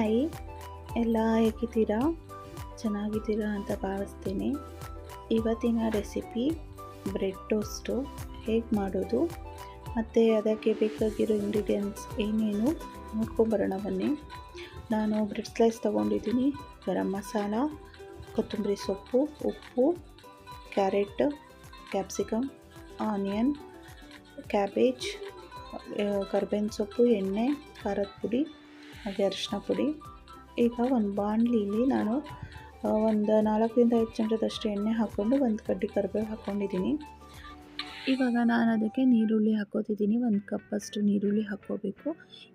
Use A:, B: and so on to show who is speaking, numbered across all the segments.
A: Hi, ಎಲ್ಲ ಹೇಗಿದ್ದೀರಾ? ಚೆನ್ನಾಗಿದ್ದೀರಾ ಅಂತ ಭಾವಿಸ್ತೀನಿ. ಇವತ್ತಿನ ರೆಸಿಪಿ ಬ್ರೆಡ್ ಟೋಸ್ಟು ಹೇಗೆ ಮಾಡೋದು ಮತ್ತು ಅದಕ್ಕೆ ಬೇಕಾಗಿರೋ ಇಂಗ್ರೀಡಿಯೆಂಟ್ಸ್ ಏನೇನು ನೋಡ್ಕೊಂಬರೋಣ ಬನ್ನಿ. ನಾನು ಬ್ರೆಡ್ ಸ್ಲೈಸ್ ತೊಗೊಂಡಿದ್ದೀನಿ, ಗರಂ ಮಸಾಲ, ಕೊತ್ತಂಬರಿ ಸೊಪ್ಪು, ಉಪ್ಪು, ಕ್ಯಾರೆಟ್, ಕ್ಯಾಪ್ಸಿಕಮ್, ಆನಿಯನ್, ಕ್ಯಾಬೇಜ್, ಕರ್ಬೇವಿನ ಸೊಪ್ಪು, ಎಣ್ಣೆ, ಖಾರದ ಪುಡಿ ಹಾಗೆ ಅರಿಶಿನ ಪುಡಿ. ಈಗ ಒಂದು ಬಾಣಲಿಲಿ ನಾನು ಒಂದು 4ರಿಂದ 5 ಚಮಚದಷ್ಟು ಎಣ್ಣೆ ಹಾಕ್ಕೊಂಡು ಒಂದು ಕಡ್ಡಿ ಕರಿಬೇವು ಹಾಕ್ಕೊಂಡಿದ್ದೀನಿ. ಇವಾಗ ನಾನು ಅದಕ್ಕೆ ನೀರುಳ್ಳಿ ಹಾಕ್ಕೋತಿದ್ದೀನಿ. 1 ಕಪ್ಪಷ್ಟು ನೀರುಳ್ಳಿ ಹಾಕ್ಕೋಬೇಕು.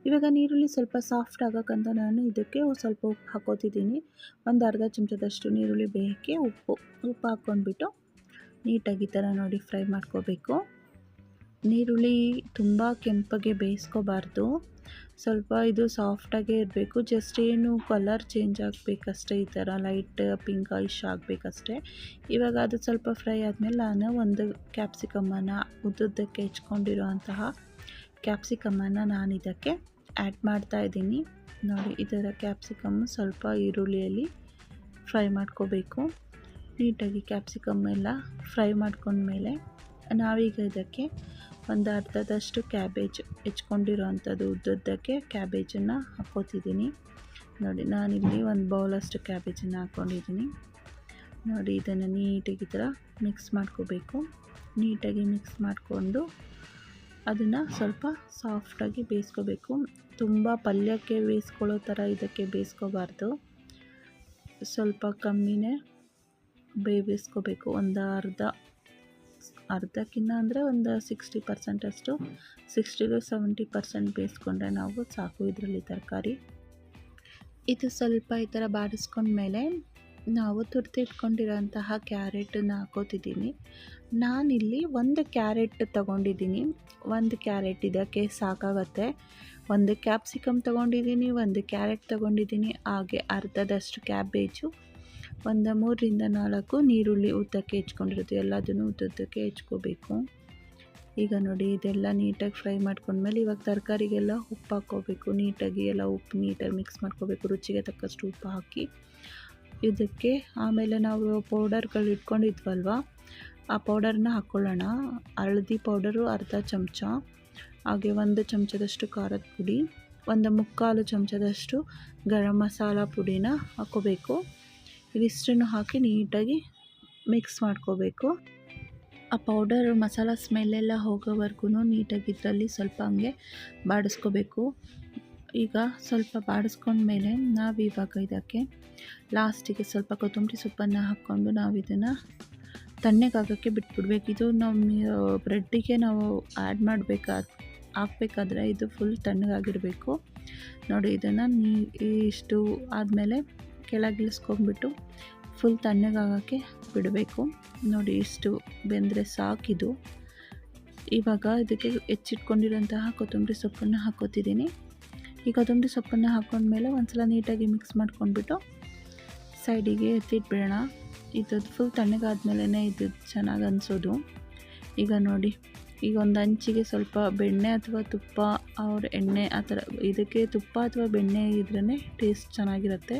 A: ಇವಾಗ ನೀರುಳ್ಳಿ ಸ್ವಲ್ಪ ಸಾಫ್ಟ್ ಆಗೋಕ್ಕಂತ ನಾನು ಇದಕ್ಕೆ ಸ್ವಲ್ಪ ಉಪ್ಪು ಹಾಕ್ಕೋತಿದ್ದೀನಿ. ಒಂದು ಅರ್ಧ ಚಮಚದಷ್ಟು ನೀರುಳ್ಳಿ ಬೇಯಕ್ಕೆ ಉಪ್ಪು ಹಾಕ್ಕೊಂಡ್ಬಿಟ್ಟು ನೀಟಾಗಿ ಈ ಥರ ನೋಡಿ ಫ್ರೈ ಮಾಡ್ಕೋಬೇಕು. ನೀರುಳ್ಳಿ ತುಂಬ ಕೆಂಪಗೆ ಬೇಯಿಸ್ಕೋಬಾರ್ದು, ಸ್ವಲ್ಪ ಇದು ಸಾಫ್ಟಾಗೇ ಇರಬೇಕು. ಜಸ್ಟ್ ಏನು ಕಲರ್ ಚೇಂಜ್ ಆಗಬೇಕಷ್ಟೇ, ಈ ಥರ ಲೈಟ್ ಪಿಂಕಾಯಿಶ್ ಆಗಬೇಕಷ್ಟೇ. ಇವಾಗ ಅದು ಸ್ವಲ್ಪ ಫ್ರೈ ಆದಮೇಲೆ ನಾನು ಒಂದು ಕ್ಯಾಪ್ಸಿಕಮ್ಮನ್ನು ಉದ್ದುದ್ದಕ್ಕೆ ಹೆಚ್ಕೊಂಡಿರೋ ಅಂತಹ ಕ್ಯಾಪ್ಸಿಕಮ್ಮನ್ನು ನಾನು ಇದಕ್ಕೆ ಆ್ಯಡ್ ಮಾಡ್ತಾಯಿದ್ದೀನಿ. ನೋಡಿ, ಇದರ ಕ್ಯಾಪ್ಸಿಕಮ್ ಸ್ವಲ್ಪ ಈರುಳ್ಳಿಯಲ್ಲಿ ಫ್ರೈ ಮಾಡ್ಕೋಬೇಕು. ನೀಟಾಗಿ ಕ್ಯಾಪ್ಸಿಕಮ್ ಎಲ್ಲ ಫ್ರೈ ಮಾಡ್ಕೊಂಡ್ಮೇಲೆ ನಾವೀಗ ಇದಕ್ಕೆ ಒಂದು ಅರ್ಧದಷ್ಟು ಕ್ಯಾಬೇಜ್ ಹೆಚ್ಕೊಂಡಿರೋ ಅಂಥದ್ದು ಉದ್ದುದ್ದಕ್ಕೆ ಕ್ಯಾಬೇಜನ್ನು ಹಾಕ್ಕೋತಿದ್ದೀನಿ. ನೋಡಿ, ನಾನಿಲ್ಲಿ ಒಂದು ಬೌಲಷ್ಟು ಕ್ಯಾಬೇಜನ್ನು ಹಾಕ್ಕೊಂಡಿದ್ದೀನಿ. ನೋಡಿ, ಇದನ್ನು ನೀಟಾಗಿ ಈ ಥರ ಮಿಕ್ಸ್ ಮಾಡ್ಕೋಬೇಕು. ನೀಟಾಗಿ ಮಿಕ್ಸ್ ಮಾಡಿಕೊಂಡು ಅದನ್ನು ಸ್ವಲ್ಪ ಸಾಫ್ಟಾಗಿ ಬೇಯಿಸ್ಕೋಬೇಕು. ತುಂಬ ಪಲ್ಯಕ್ಕೆ ಬೇಯಿಸ್ಕೊಳ್ಳೋ ಥರ ಇದಕ್ಕೆ ಬೇಯಿಸ್ಕೋಬಾರ್ದು, ಸ್ವಲ್ಪ ಕಮ್ಮಿನೇ ಬೇಯಿಸ್ಕೋಬೇಕು. ಒಂದು ಅರ್ಧಕ್ಕಿಂತ ಅಂದರೆ ಒಂದು 60% ಅಷ್ಟು, 60 to 70% ಬೇಯಿಸ್ಕೊಂಡ್ರೆ ನಾವು ಸಾಕು ಇದರಲ್ಲಿ ತರಕಾರಿ. ಇದು ಸ್ವಲ್ಪ ಈ ಥರ ಬಾಡಿಸ್ಕೊಂಡ್ಮೇಲೆ ನಾವು ತುರಿದಿಟ್ಕೊಂಡಿರೋಂತಹ ಕ್ಯಾರೆಟನ್ನು ಹಾಕೋತಿದ್ದೀನಿ. ನಾನಿಲ್ಲಿ ಒಂದು ಕ್ಯಾರೆಟ್ ತೊಗೊಂಡಿದ್ದೀನಿ. ಒಂದು ಕ್ಯಾರೆಟ್ ಇದಕ್ಕೆ ಸಾಕಾಗತ್ತೆ. ಒಂದು ಕ್ಯಾಪ್ಸಿಕಮ್ ತೊಗೊಂಡಿದ್ದೀನಿ, ಒಂದು ಕ್ಯಾರೆಟ್ ತೊಗೊಂಡಿದ್ದೀನಿ, ಹಾಗೆ ಅರ್ಧದಷ್ಟು ಕ್ಯಾಬೇಜು, ಒಂದು 3ರಿಂದ 4 ನೀರುಳ್ಳಿ ಉದ್ದಕ್ಕೆ ಹೆಚ್ಕೊಂಡಿರೋದು, ಎಲ್ಲದನ್ನು ಉದ್ದುದ್ದಕ್ಕೆ ಹೆಚ್ಕೋಬೇಕು. ಈಗ ನೋಡಿ, ಇದೆಲ್ಲ ನೀಟಾಗಿ ಫ್ರೈ ಮಾಡ್ಕೊಂಡ್ಮೇಲೆ ಇವಾಗ ತರಕಾರಿಗೆಲ್ಲ ಉಪ್ಪು ಹಾಕ್ಕೋಬೇಕು. ನೀಟಾಗಿ ಎಲ್ಲ ಉಪ್ಪು ನೀಟಾಗಿ ಮಿಕ್ಸ್ ಮಾಡ್ಕೋಬೇಕು. ರುಚಿಗೆ ತಕ್ಕಷ್ಟು ಉಪ್ಪು ಹಾಕಿ ಇದಕ್ಕೆ ಆಮೇಲೆ ನಾವು ಪೌಡರ್ಗಳು ಇಟ್ಕೊಂಡಿದ್ವಲ್ವ, ಆ ಪೌಡರ್ನ ಹಾಕ್ಕೊಳ್ಳೋಣ. ಹಳದಿ ಪೌಡರು ಅರ್ಧ ಚಮಚ, ಹಾಗೆ 1 ಚಮಚದಷ್ಟು ಖಾರದ ಪುಡಿ, ಒಂದು 3/4 ಚಮಚದಷ್ಟು ಗರಂ ಮಸಾಲ ಪುಡಿನ ಹಾಕ್ಕೋಬೇಕು. ಇದಿಷ್ಟನ್ನು ಹಾಕಿ ನೀಟಾಗಿ ಮಿಕ್ಸ್ ಮಾಡ್ಕೋಬೇಕು. ಆ ಪೌಡರ್ ಮಸಾಲ ಸ್ಮೆಲ್ಲೆಲ್ಲ ಹೋಗೋವರೆಗೂ ನೀಟಾಗಿ ಇದರಲ್ಲಿ ಸ್ವಲ್ಪ ಹಂಗೆ ಬಾಡಿಸ್ಕೋಬೇಕು. ಈಗ ಸ್ವಲ್ಪ ಬಾಡಿಸ್ಕೊಂಡ್ಮೇಲೆ ನಾವಿವಾಗ ಇದಕ್ಕೆ ಲಾಸ್ಟಿಗೆ ಸ್ವಲ್ಪ ಕೊತ್ತಂಬರಿ ಸೊಪ್ಪನ್ನು ಹಾಕ್ಕೊಂಡು ನಾವು ಇದನ್ನು ತಣ್ಣಗಾಗೋಕ್ಕೆ ಬಿಟ್ಬಿಡ್ಬೇಕು. ಇದು ನಮ್ಮ ಬ್ರೆಡ್ಡಿಗೆ ನಾವು ಆ್ಯಡ್ ಹಾಕಬೇಕಾದ್ರೆ ಇದು ಫುಲ್ ತಣ್ಣಗಾಗಿರಬೇಕು. ನೋಡಿ, ಇದನ್ನು ಇಷ್ಟು ಆದಮೇಲೆ ಕೆಳಗಿಳಿಸ್ಕೊಂಡ್ಬಿಟ್ಟು ಫುಲ್ ತಣ್ಣಗಾಗೋಕ್ಕೆ ಬಿಡಬೇಕು. ನೋಡಿ, ಇಷ್ಟು ಬೆಂದರೆ ಸಾಕಿದು. ಇವಾಗ ಇದಕ್ಕೆ ಹೆಚ್ಚಿಟ್ಕೊಂಡಿರೋಂತಹ ಕೊತ್ತಂಬರಿ ಸೊಪ್ಪನ್ನು ಹಾಕ್ಕೋತಿದ್ದೀನಿ. ಈ ಕೊತ್ತಂಬರಿ ಸೊಪ್ಪನ್ನು ಹಾಕ್ಕೊಂಡ್ಮೇಲೆ ಒಂದ್ಸಲ ನೀಟಾಗಿ ಮಿಕ್ಸ್ ಮಾಡ್ಕೊಂಡ್ಬಿಟ್ಟು ಸೈಡಿಗೆ ಎತ್ತಿಟ್ಬಿಡೋಣ. ಇದು ಫುಲ್ ತಣ್ಣಗಾದ್ಮೇಲೆ ಇದು ಚೆನ್ನಾಗಿ ಅನಿಸೋದು. ಈಗ ನೋಡಿ, ಈಗ ಒಂದು ಹಂಚಿಗೆ ಸ್ವಲ್ಪ ಬೆಣ್ಣೆ ಅಥವಾ ತುಪ್ಪ ಎಣ್ಣೆ ಆ ಥರ, ಇದಕ್ಕೆ ತುಪ್ಪ ಅಥವಾ ಬೆಣ್ಣೆ ಇದ್ರೇ ಟೇಸ್ಟ್ ಚೆನ್ನಾಗಿರುತ್ತೆ.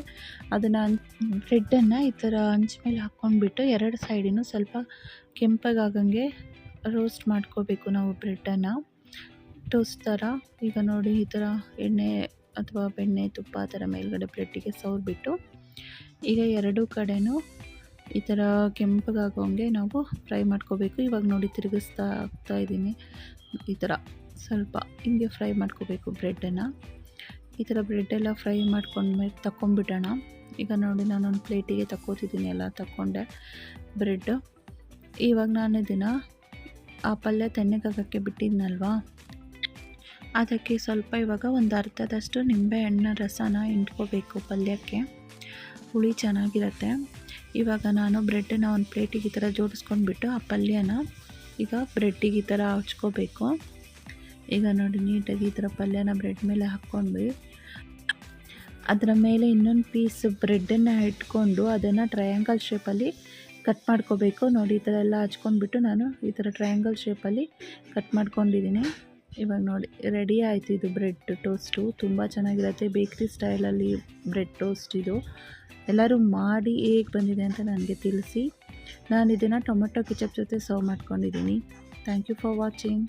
A: ಅದನ್ನು ಬ್ರೆಡ್ಡನ್ನು ಈ ಥರ ಹಂಚ್ ಮೇಲೆ ಹಾಕ್ಕೊಂಡ್ಬಿಟ್ಟು 2 ಸೈಡಿನೂ ಸ್ವಲ್ಪ ಕೆಂಪಗಾಗಂಗೆ ರೋಸ್ಟ್ ಮಾಡ್ಕೋಬೇಕು ನಾವು ಬ್ರೆಡ್ಡನ್ನು ಟೋಸ್ಟ್ ಥರ. ಈಗ ನೋಡಿ, ಈ ಥರ ಎಣ್ಣೆ ಅಥವಾ ಬೆಣ್ಣೆ ತುಪ್ಪ ಆ ಥರ ಮೇಲ್ಗಡೆ ಬ್ರೆಡ್ಡಿಗೆ ಸವರ್ಬಿಟ್ಟು ಈಗ 2 ಕಡೆನೂ ಈ ಥರ ಕೆಂಪಗಾಗೋಂಗೆ ನಾವು ಫ್ರೈ ಮಾಡ್ಕೋಬೇಕು. ಇವಾಗ ನೋಡಿ, ತಿರುಗಿಸ್ತಾ ಇದ್ದೀನಿ. ಈ ಥರ ಸ್ವಲ್ಪ ಹಿಂಗೆ ಫ್ರೈ ಮಾಡ್ಕೋಬೇಕು ಬ್ರೆಡ್ಡನ್ನು. ಈ ಥರ ಬ್ರೆಡ್ಡೆಲ್ಲ ಫ್ರೈ ಮಾಡ್ಕೊಂಡ್ಮೇಲೆ ತಗೊಂಡ್ಬಿಡೋಣ. ಈಗ ನೋಡಿ, ನಾನೊಂದು ಪ್ಲೇಟಿಗೆ ತಗೋತಿದ್ದೀನಿ, ಎಲ್ಲ ತಗೊಂಡೆ ಬ್ರೆಡ್ಡು. ಇವಾಗ ನಾನು ಇದನ್ನು ಆ ಪಲ್ಯ ತಣ್ಣಗಾಗೋಕ್ಕೆ ಬಿಟ್ಟಿದ್ನಲ್ವಾ, ಅದಕ್ಕೆ ಸ್ವಲ್ಪ ಇವಾಗ ಒಂದು ಅರ್ಧದಷ್ಟು ನಿಂಬೆಹಣ್ಣಿನ ರಸನ ಹಿಂಡ್ಕೋಬೇಕು. ಪಲ್ಯಕ್ಕೆ ಹುಳಿ ಚೆನ್ನಾಗಿರುತ್ತೆ. ಇವಾಗ ನಾನು ಬ್ರೆಡ್ಡನ್ನು ಒಂದು ಪ್ಲೇಟಿಗೆ ಈ ಥರ ಜೋಡಿಸ್ಕೊಂಡ್ಬಿಟ್ಟು ಆ ಪಲ್ಯನ ಈಗ ಬ್ರೆಡ್ಡಿಗೆ ಈ ಥರ ಹಚ್ಕೋಬೇಕು. ಈಗ ನೋಡಿ, ನೀಟಾಗಿ ಈ ಥರ ಪಲ್ಯನ ಬ್ರೆಡ್ ಮೇಲೆ ಹಾಕ್ಕೊಂಡು ಅದರ ಮೇಲೆ ಇನ್ನೊಂದು ಪೀಸ್ ಬ್ರೆಡ್ಡನ್ನು ಇಟ್ಕೊಂಡು ಅದನ್ನು ಟ್ರಯಾಂಗಲ್ ಶೇಪಲ್ಲಿ ಕಟ್ ಮಾಡ್ಕೋಬೇಕು. ನೋಡಿ, ಈ ಥರ ಎಲ್ಲ ಹಚ್ಕೊಂಡ್ಬಿಟ್ಟು ನಾನು ಈ ಥರ ಟ್ರಯಾಂಗಲ್ ಶೇಪಲ್ಲಿ ಕಟ್ ಮಾಡ್ಕೊಂಡಿದ್ದೀನಿ. ಇವಾಗ ನೋಡಿ ರೆಡಿ ಆಯಿತು. ಇದು ಬ್ರೆಡ್ ಟೋಸ್ಟು ತುಂಬ ಚೆನ್ನಾಗಿರುತ್ತೆ, ಬೇಕ್ರಿ ಸ್ಟೈಲಲ್ಲಿ ಬ್ರೆಡ್ ಟೋಸ್ಟ್ ಇದು. ಎಲ್ಲರೂ ಮಾಡಿ ಹೇಗೆ ಬಂದಿದೆ ಅಂತ ನನಗೆ ತಿಳಿಸಿ. ನಾನು ಇದನ್ನು ಟೊಮೆಟೊ ಕೆಚಪ್ ಜೊತೆ ಸರ್ವ್ ಮಾಡ್ಕೊಂಡಿದ್ದೀನಿ. Thank you for watching.